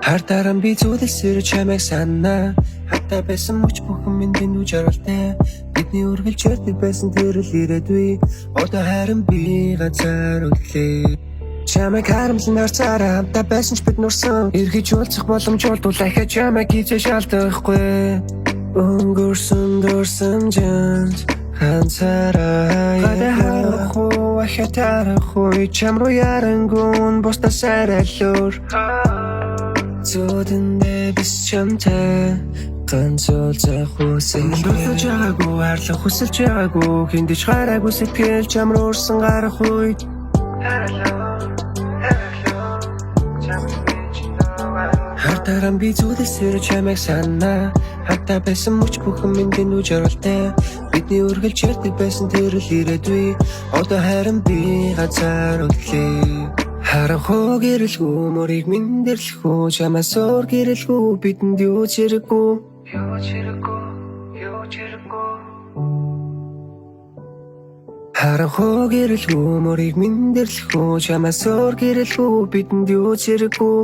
Хартаран би зүйлсээр чамайг санаа. Хатаа байсан мөч бүхэн минь нүж оролтой. Бидний үргэлжлэлтэй байсан тэр л ирээдүй. Одоо харин би ганцаар үлээ. Чамайг харамлан харцаараа хамтаа байсан ч бид нурсан. Эргэж уулзах боломж олдвол ахиад чамайг хийжээ шаардахгүй. Өнгөрсөн дурсамжинд ганцаараа яах вэ? Ахиад тарах уу? Чам руу ярангуун бусдаа сайралуур. Зодиндээ биш чамтай ганц уулзах хүсэл дурсаж байгаагүй, хайрлах хүсэлж байгаагүй, хиндэж гараагүй сэтгэл чам руу урсан гарах үед хартаран би зүйлсээр чамайг санаа. Хатаа байсан мөч бүхэн минь нүж оролтой. Бидний үргэлжлэлтэй байсан тэр л ирээдүй. Одоо харин би ганцаар үлээ. Харанхуу гэрэлгүй мөрийг минь дэрлэхгүй. Чамаас өөр гэрэлгүй бидэнд юу ч хэрэггүй. Харанхуу гэрэлгүй мөрийг минь дэрлэхгүй. Чамаас өөр гэрэлгүй бидэнд юу ч хэрэггүй.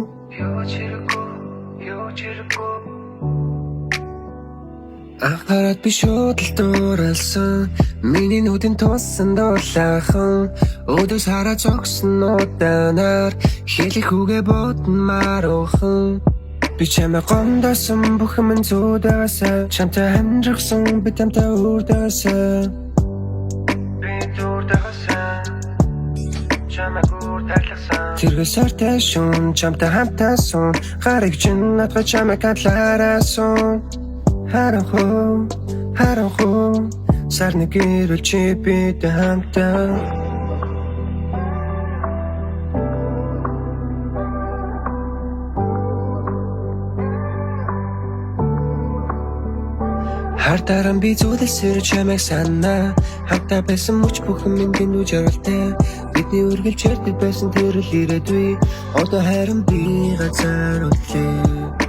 Анхаарал би шууд л дууралсан. Миний нүдэн туссан дуулаахан. Өдөөс хараа зогсон удаанаар хэлэх үгээ бодмаар ухан. Би чамайг гомдосон бүхэн минь зүудаасаа. Чамтай хамжирсан би тамтай үрдаасаа. Би зүудаасаа. Чамайг үрдэлсэн. Тэргээ сартай шун чамтай хамтаасан. Гарыг чин надад чамайг хадлаараасан. Харанхуу сарны гэрэл чи бидтэй хамтаа. Хартаран би зүйлсээр чамайг санаа. Хатаа байсан мөч бүхэн минь нүж оролтой. Бидний үргэлжлэлтэй байсан тэр л ирээдүй. Одоо харин би ганцаар үлээ.